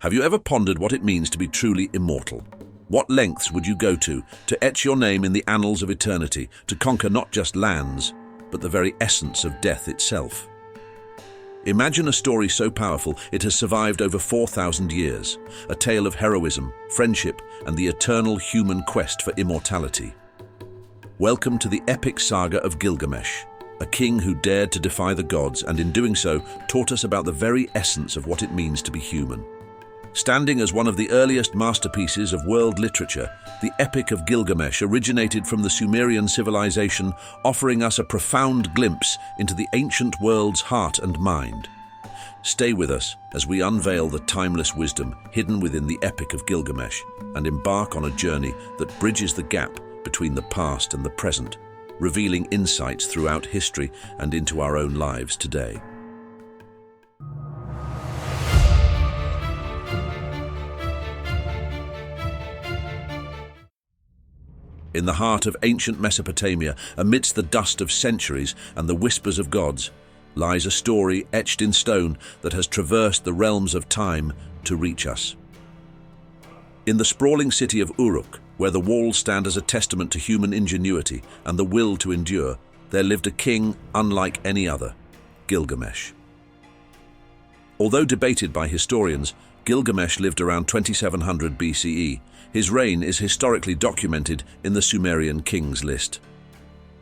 Have you ever pondered what it means to be truly immortal? What lengths would you go to etch your name in the annals of eternity, to conquer not just lands, but the very essence of death itself? Imagine a story so powerful it has survived over 4,000 years, a tale of heroism, friendship, and the eternal human quest for immortality. Welcome to the epic saga of Gilgamesh, a king who dared to defy the gods and in doing so taught us about the very essence of what it means to be human. Standing as one of the earliest masterpieces of world literature, the Epic of Gilgamesh originated from the Sumerian civilization, offering us a profound glimpse into the ancient world's heart and mind. Stay with us as we unveil the timeless wisdom hidden within the Epic of Gilgamesh and embark on a journey that bridges the gap between the past and the present, revealing insights throughout history and into our own lives today. In the heart of ancient Mesopotamia, amidst the dust of centuries and the whispers of gods, lies a story etched in stone that has traversed the realms of time to reach us. In the sprawling city of Uruk, where the walls stand as a testament to human ingenuity and the will to endure, there lived a king unlike any other, Gilgamesh. Although debated by historians, Gilgamesh lived around 2700 BCE. His reign is historically documented in the Sumerian kings list.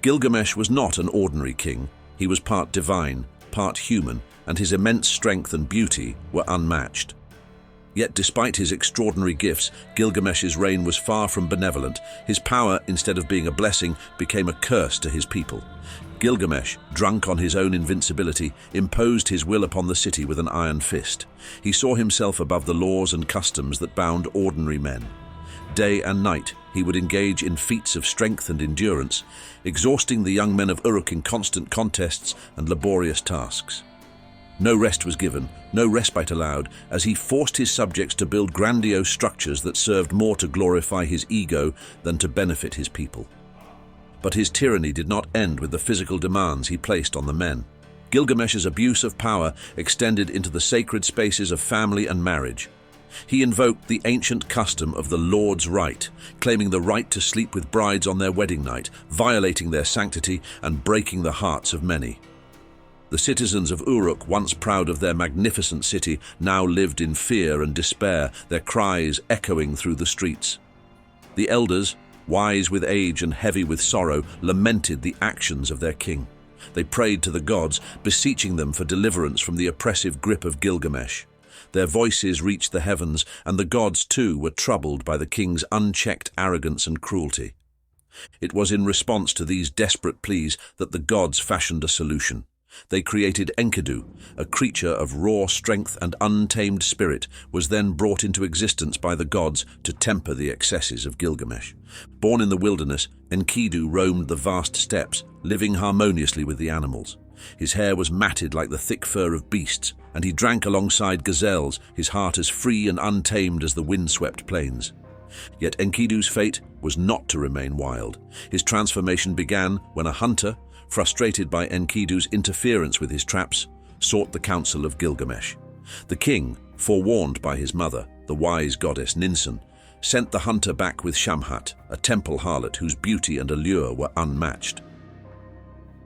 Gilgamesh was not an ordinary king. He was part divine, part human, and his immense strength and beauty were unmatched. Yet despite his extraordinary gifts, Gilgamesh's reign was far from benevolent. His power, instead of being a blessing, became a curse to his people. Gilgamesh, drunk on his own invincibility, imposed his will upon the city with an iron fist. He saw himself above the laws and customs that bound ordinary men. Day and night, he would engage in feats of strength and endurance, exhausting the young men of Uruk in constant contests and laborious tasks. No rest was given, no respite allowed, as he forced his subjects to build grandiose structures that served more to glorify his ego than to benefit his people. But his tyranny did not end with the physical demands he placed on the men. Gilgamesh's abuse of power extended into the sacred spaces of family and marriage. He invoked the ancient custom of the Lord's right, claiming the right to sleep with brides on their wedding night, violating their sanctity and breaking the hearts of many. The citizens of Uruk, once proud of their magnificent city, now lived in fear and despair, their cries echoing through the streets. The elders, wise with age and heavy with sorrow, lamented the actions of their king. They prayed to the gods, beseeching them for deliverance from the oppressive grip of Gilgamesh. Their voices reached the heavens, and the gods too were troubled by the king's unchecked arrogance and cruelty. It was in response to these desperate pleas that the gods fashioned a solution. They created Enkidu, a creature of raw strength and untamed spirit, was then brought into existence by the gods to temper the excesses of Gilgamesh. Born in the wilderness, Enkidu roamed the vast steppes, living harmoniously with the animals. His hair was matted like the thick fur of beasts, and he drank alongside gazelles, his heart as free and untamed as the wind-swept plains. Yet Enkidu's fate was not to remain wild. His transformation began when a hunter, frustrated by Enkidu's interference with his traps, sought the counsel of Gilgamesh. The king, forewarned by his mother, the wise goddess Ninsun, sent the hunter back with Shamhat, a temple harlot whose beauty and allure were unmatched.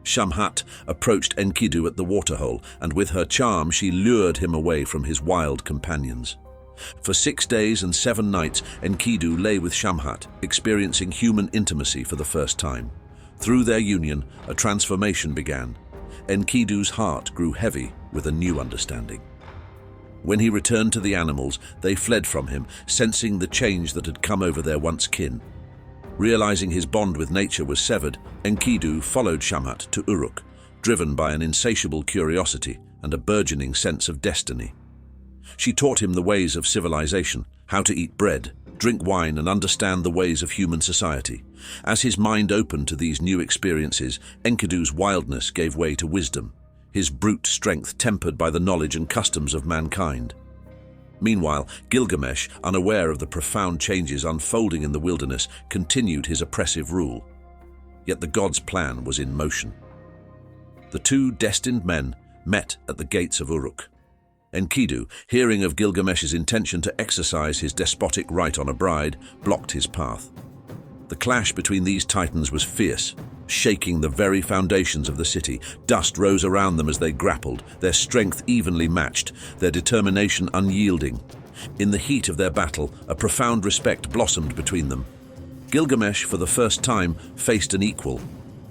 Shamhat approached Enkidu at the waterhole, and with her charm she lured him away from his wild companions. For 6 days and 7 nights, Enkidu lay with Shamhat, experiencing human intimacy for the first time. Through their union, a transformation began. Enkidu's heart grew heavy with a new understanding. When he returned to the animals, they fled from him, sensing the change that had come over their once kin. Realizing his bond with nature was severed, Enkidu followed Shamhat to Uruk, driven by an insatiable curiosity and a burgeoning sense of destiny. She taught him the ways of civilization, how to eat bread, drink wine, and understand the ways of human society. As his mind opened to these new experiences, Enkidu's wildness gave way to wisdom, his brute strength tempered by the knowledge and customs of mankind. Meanwhile, Gilgamesh, unaware of the profound changes unfolding in the wilderness, continued his oppressive rule. Yet the gods' plan was in motion. The two destined men met at the gates of Uruk. Enkidu, hearing of Gilgamesh's intention to exercise his despotic right on a bride, blocked his path. The clash between these titans was fierce, shaking the very foundations of the city. Dust rose around them as they grappled, their strength evenly matched, their determination unyielding. In the heat of their battle, a profound respect blossomed between them. Gilgamesh, for the first time, faced an equal.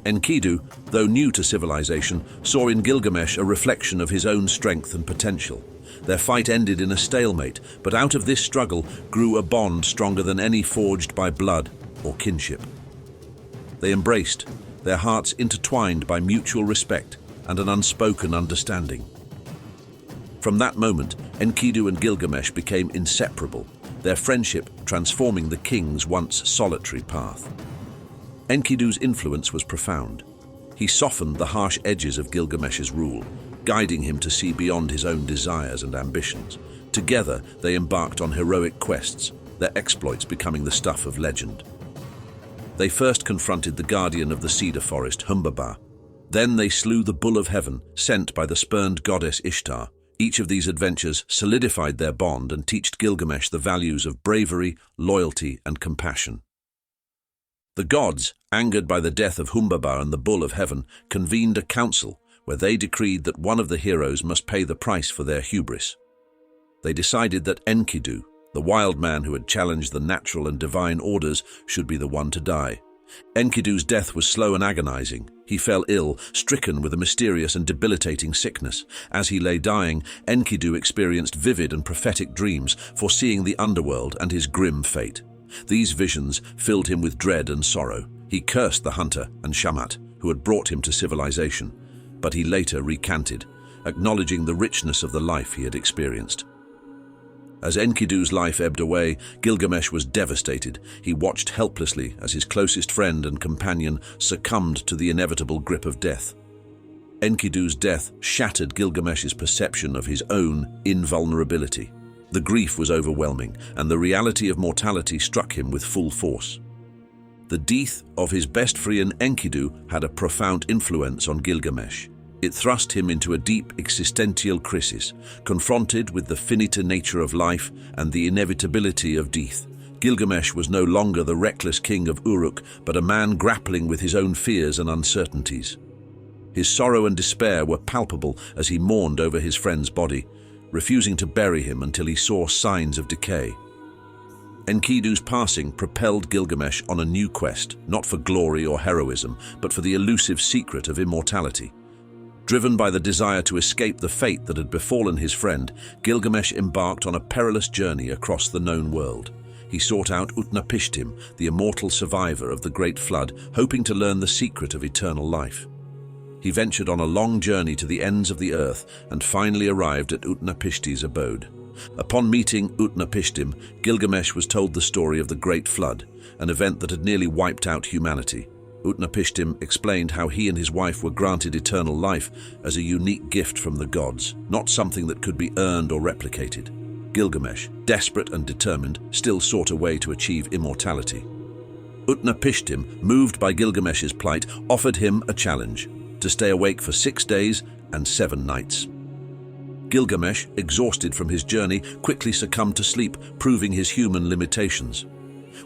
Enkidu, though new to civilization, saw in Gilgamesh a reflection of his own strength and potential. Their fight ended in a stalemate, but out of this struggle grew a bond stronger than any forged by blood or kinship. They embraced, their hearts intertwined by mutual respect and an unspoken understanding. From that moment, Enkidu and Gilgamesh became inseparable, their friendship transforming the king's once solitary path. Enkidu's influence was profound. He softened the harsh edges of Gilgamesh's rule, guiding him to see beyond his own desires and ambitions. Together, they embarked on heroic quests, their exploits becoming the stuff of legend. They first confronted the guardian of the cedar forest, Humbaba. Then they slew the bull of heaven, sent by the spurned goddess Ishtar. Each of these adventures solidified their bond and taught Gilgamesh the values of bravery, loyalty, and compassion. The gods, angered by the death of Humbaba and the bull of heaven, convened a council where they decreed that one of the heroes must pay the price for their hubris. They decided that Enkidu, the wild man who had challenged the natural and divine orders, should be the one to die. Enkidu's death was slow and agonizing. He fell ill, stricken with a mysterious and debilitating sickness. As he lay dying, Enkidu experienced vivid and prophetic dreams, foreseeing the underworld and his grim fate. These visions filled him with dread and sorrow. He cursed the hunter and Shamat, who had brought him to civilization, but he later recanted, acknowledging the richness of the life he had experienced. As Enkidu's life ebbed away, Gilgamesh was devastated. He watched helplessly as his closest friend and companion succumbed to the inevitable grip of death. Enkidu's death shattered Gilgamesh's perception of his own invulnerability. The grief was overwhelming, and the reality of mortality struck him with full force. The death of his best friend Enkidu had a profound influence on Gilgamesh. It thrust him into a deep existential crisis, confronted with the finite nature of life and the inevitability of death. Gilgamesh was no longer the reckless king of Uruk, but a man grappling with his own fears and uncertainties. His sorrow and despair were palpable as he mourned over his friend's body, refusing to bury him until he saw signs of decay. Enkidu's passing propelled Gilgamesh on a new quest, not for glory or heroism, but for the elusive secret of immortality. Driven by the desire to escape the fate that had befallen his friend, Gilgamesh embarked on a perilous journey across the known world. He sought out Utnapishtim, the immortal survivor of the Great Flood, hoping to learn the secret of eternal life. He ventured on a long journey to the ends of the earth and finally arrived at Utnapishtim's abode. Upon meeting Utnapishtim, Gilgamesh was told the story of the Great Flood, an event that had nearly wiped out humanity. Utnapishtim explained how he and his wife were granted eternal life as a unique gift from the gods, not something that could be earned or replicated. Gilgamesh, desperate and determined, still sought a way to achieve immortality. Utnapishtim, moved by Gilgamesh's plight, offered him a challenge: to stay awake for 6 days and 7 nights. Gilgamesh, exhausted from his journey, quickly succumbed to sleep, proving his human limitations.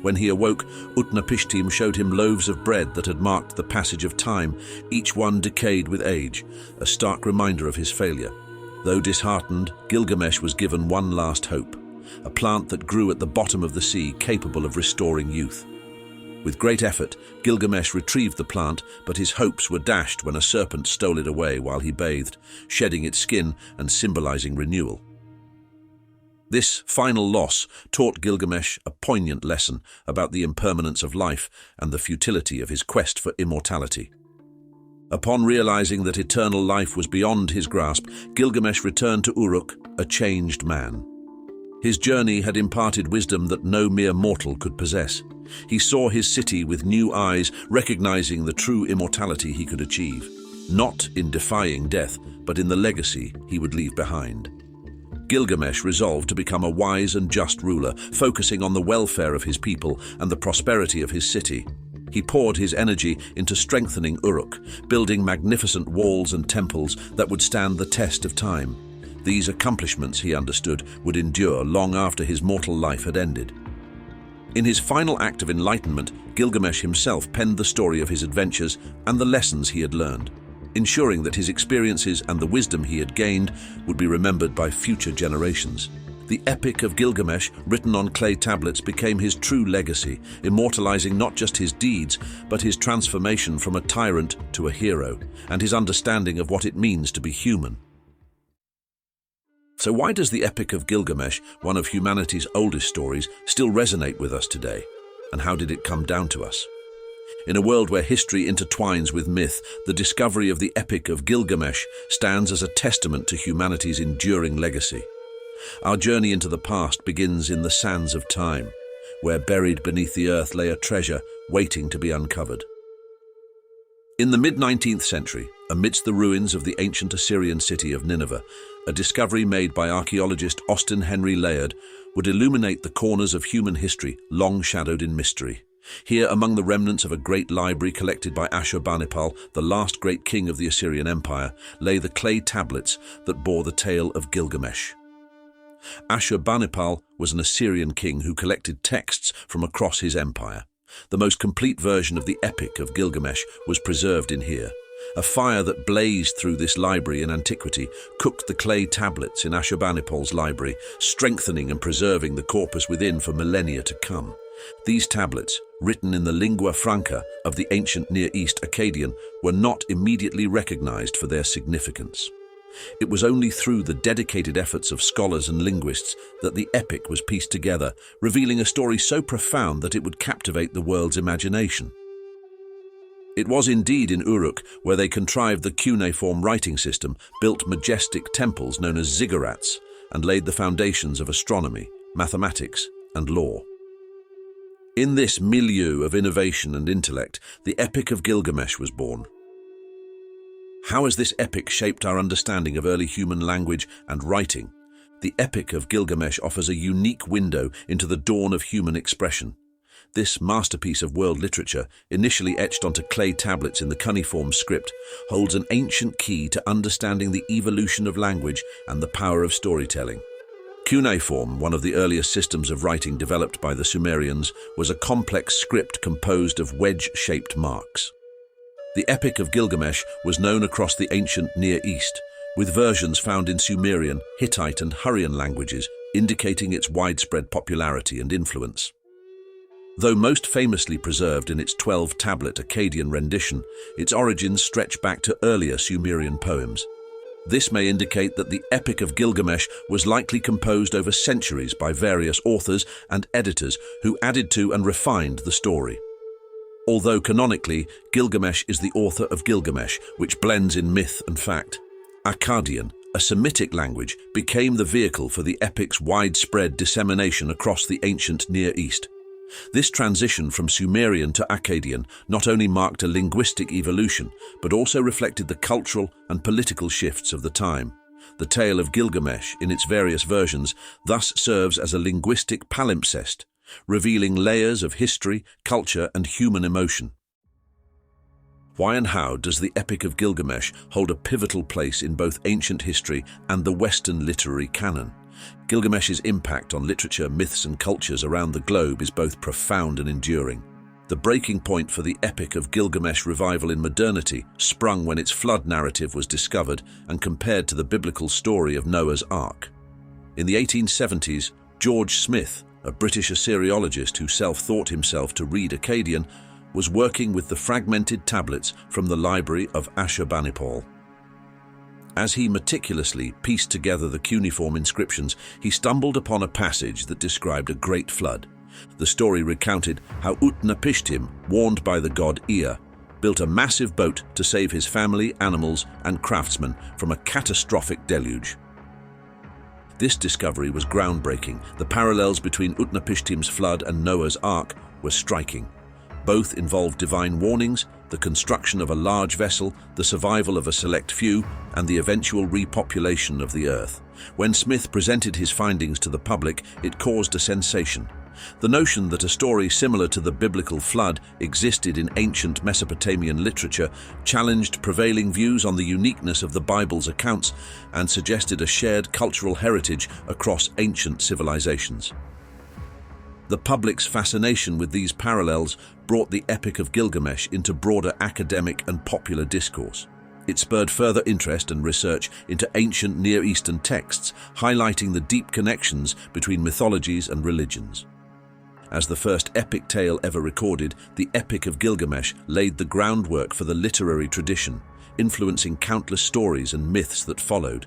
When he awoke, Utnapishtim showed him loaves of bread that had marked the passage of time, each one decayed with age, a stark reminder of his failure. Though disheartened, Gilgamesh was given one last hope: a plant that grew at the bottom of the sea, capable of restoring youth. With great effort, Gilgamesh retrieved the plant, but his hopes were dashed when a serpent stole it away while he bathed, shedding its skin and symbolizing renewal. This final loss taught Gilgamesh a poignant lesson about the impermanence of life and the futility of his quest for immortality. Upon realizing that eternal life was beyond his grasp, Gilgamesh returned to Uruk, a changed man. His journey had imparted wisdom that no mere mortal could possess. He saw his city with new eyes, recognizing the true immortality he could achieve, not in defying death, but in the legacy he would leave behind. Gilgamesh resolved to become a wise and just ruler, focusing on the welfare of his people and the prosperity of his city. He poured his energy into strengthening Uruk, building magnificent walls and temples that would stand the test of time. These accomplishments, he understood, would endure long after his mortal life had ended. In his final act of enlightenment, Gilgamesh himself penned the story of his adventures and the lessons he had learned, ensuring that his experiences and the wisdom he had gained would be remembered by future generations. The Epic of Gilgamesh, written on clay tablets, became his true legacy, immortalizing not just his deeds, but his transformation from a tyrant to a hero, and his understanding of what it means to be human. So why does the Epic of Gilgamesh, one of humanity's oldest stories, still resonate with us today? And how did it come down to us? In a world where history intertwines with myth, the discovery of the Epic of Gilgamesh stands as a testament to humanity's enduring legacy. Our journey into the past begins in the sands of time, where buried beneath the earth lay a treasure waiting to be uncovered. In the mid-19th century, amidst the ruins of the ancient Assyrian city of Nineveh, a discovery made by archaeologist Austin Henry Layard would illuminate the corners of human history long shadowed in mystery. Here, among the remnants of a great library collected by Ashurbanipal, the last great king of the Assyrian Empire, lay the clay tablets that bore the tale of Gilgamesh. Ashurbanipal was an Assyrian king who collected texts from across his empire. The most complete version of the Epic of Gilgamesh was preserved in here. A fire that blazed through this library in antiquity cooked the clay tablets in Ashurbanipal's library, strengthening and preserving the corpus within for millennia to come. These tablets, written in the lingua franca of the ancient Near East Akkadian, were not immediately recognized for their significance. It was only through the dedicated efforts of scholars and linguists that the epic was pieced together, revealing a story so profound that it would captivate the world's imagination. It was indeed in Uruk where they contrived the cuneiform writing system, built majestic temples known as ziggurats, and laid the foundations of astronomy, mathematics, and law. In this milieu of innovation and intellect, the Epic of Gilgamesh was born. How has this epic shaped our understanding of early human language and writing? The Epic of Gilgamesh offers a unique window into the dawn of human expression. This masterpiece of world literature, initially etched onto clay tablets in the Cuneiform script, holds an ancient key to understanding the evolution of language and the power of storytelling. Cuneiform, one of the earliest systems of writing developed by the Sumerians, was a complex script composed of wedge-shaped marks. The Epic of Gilgamesh was known across the ancient Near East, with versions found in Sumerian, Hittite and Hurrian languages, indicating its widespread popularity and influence. Though most famously preserved in its 12-tablet Akkadian rendition, its origins stretch back to earlier Sumerian poems. This may indicate that the Epic of Gilgamesh was likely composed over centuries by various authors and editors who added to and refined the story. Although canonically, Gilgamesh is the author of Gilgamesh, which blends in myth and fact. Akkadian, a Semitic language, became the vehicle for the epic's widespread dissemination across the ancient Near East. This transition from Sumerian to Akkadian not only marked a linguistic evolution, but also reflected the cultural and political shifts of the time. The tale of Gilgamesh, in its various versions, thus serves as a linguistic palimpsest, revealing layers of history, culture, and human emotion. Why and how does the Epic of Gilgamesh hold a pivotal place in both ancient history and the Western literary canon? Gilgamesh's impact on literature, myths, and cultures around the globe is both profound and enduring. The breaking point for the Epic of Gilgamesh revival in modernity sprung when its flood narrative was discovered and compared to the biblical story of Noah's Ark. In the 1870s, George Smith, a British Assyriologist who self-taught himself to read Akkadian, was working with the fragmented tablets from the library of Ashurbanipal. As he meticulously pieced together the cuneiform inscriptions, he stumbled upon a passage that described a great flood. The story recounted how Utnapishtim, warned by the god Ea, built a massive boat to save his family, animals, and craftsmen from a catastrophic deluge. This discovery was groundbreaking. The parallels between Utnapishtim's flood and Noah's Ark were striking. Both involved divine warnings, the construction of a large vessel, the survival of a select few, and the eventual repopulation of the earth. When Smith presented his findings to the public, it caused a sensation. The notion that a story similar to the biblical flood existed in ancient Mesopotamian literature challenged prevailing views on the uniqueness of the Bible's accounts and suggested a shared cultural heritage across ancient civilizations. The public's fascination with these parallels brought the Epic of Gilgamesh into broader academic and popular discourse. It spurred further interest and research into ancient Near Eastern texts, highlighting the deep connections between mythologies and religions. As the first epic tale ever recorded, the Epic of Gilgamesh laid the groundwork for the literary tradition, influencing countless stories and myths that followed.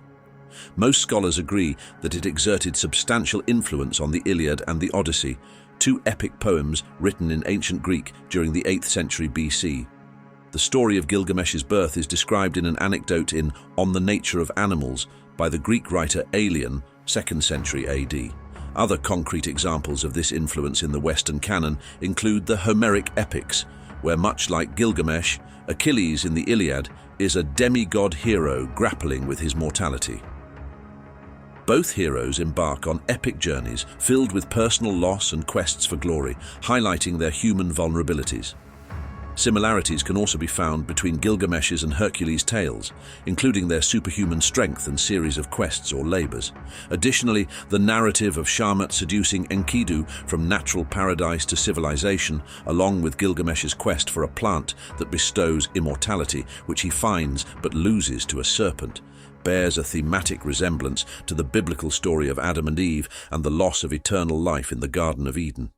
Most scholars agree that it exerted substantial influence on the Iliad and the Odyssey, two epic poems written in ancient Greek during the 8th century BC. The story of Gilgamesh's birth is described in an anecdote in On the Nature of Animals by the Greek writer Aelian, 2nd century AD. Other concrete examples of this influence in the Western canon include the Homeric epics, where much like Gilgamesh, Achilles in the Iliad is a demigod hero grappling with his mortality. Both heroes embark on epic journeys filled with personal loss and quests for glory, highlighting their human vulnerabilities. Similarities can also be found between Gilgamesh's and Hercules' tales, including their superhuman strength and series of quests or labors. Additionally, the narrative of Shamat seducing Enkidu from natural paradise to civilization, along with Gilgamesh's quest for a plant that bestows immortality, which he finds but loses to a serpent, bears a thematic resemblance to the biblical story of Adam and Eve and the loss of eternal life in the Garden of Eden.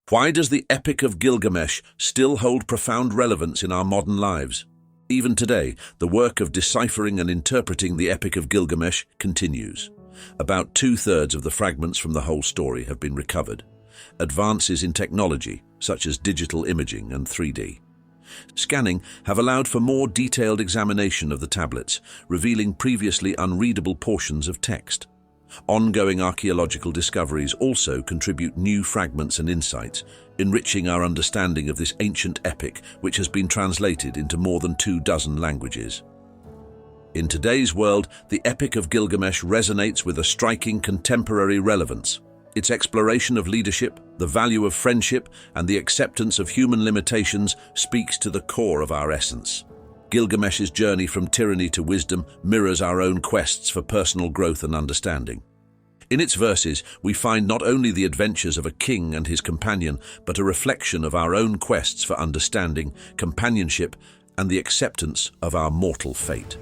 Why does the Epic of Gilgamesh still hold profound relevance in our modern lives? Even today, the work of deciphering and interpreting the Epic of Gilgamesh continues. About 2/3 of the fragments from the whole story have been recovered. Advances in technology, such as digital imaging and 3D scanning, have allowed for more detailed examination of the tablets, revealing previously unreadable portions of text. Ongoing archaeological discoveries also contribute new fragments and insights, enriching our understanding of this ancient epic, which has been translated into more than 24 languages. In today's world, the Epic of Gilgamesh resonates with a striking contemporary relevance. Its exploration of leadership, the value of friendship, and the acceptance of human limitations speaks to the core of our essence. Gilgamesh's journey from tyranny to wisdom mirrors our own quests for personal growth and understanding. In its verses, we find not only the adventures of a king and his companion, but a reflection of our own quests for understanding, companionship, and the acceptance of our mortal fate.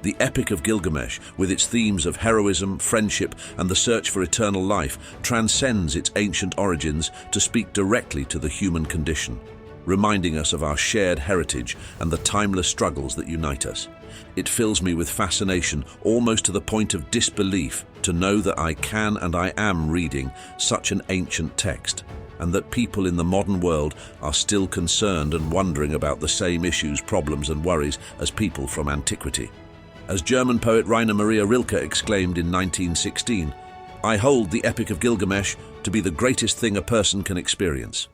The Epic of Gilgamesh, with its themes of heroism, friendship, and the search for eternal life, transcends its ancient origins to speak directly to the human condition, reminding us of our shared heritage and the timeless struggles that unite us. It fills me with fascination, almost to the point of disbelief, to know that I can and I am reading such an ancient text, and that people in the modern world are still concerned and wondering about the same issues, problems, and worries as people from antiquity. As German poet Rainer Maria Rilke exclaimed in 1916, "I hold the Epic of Gilgamesh to be the greatest thing a person can experience."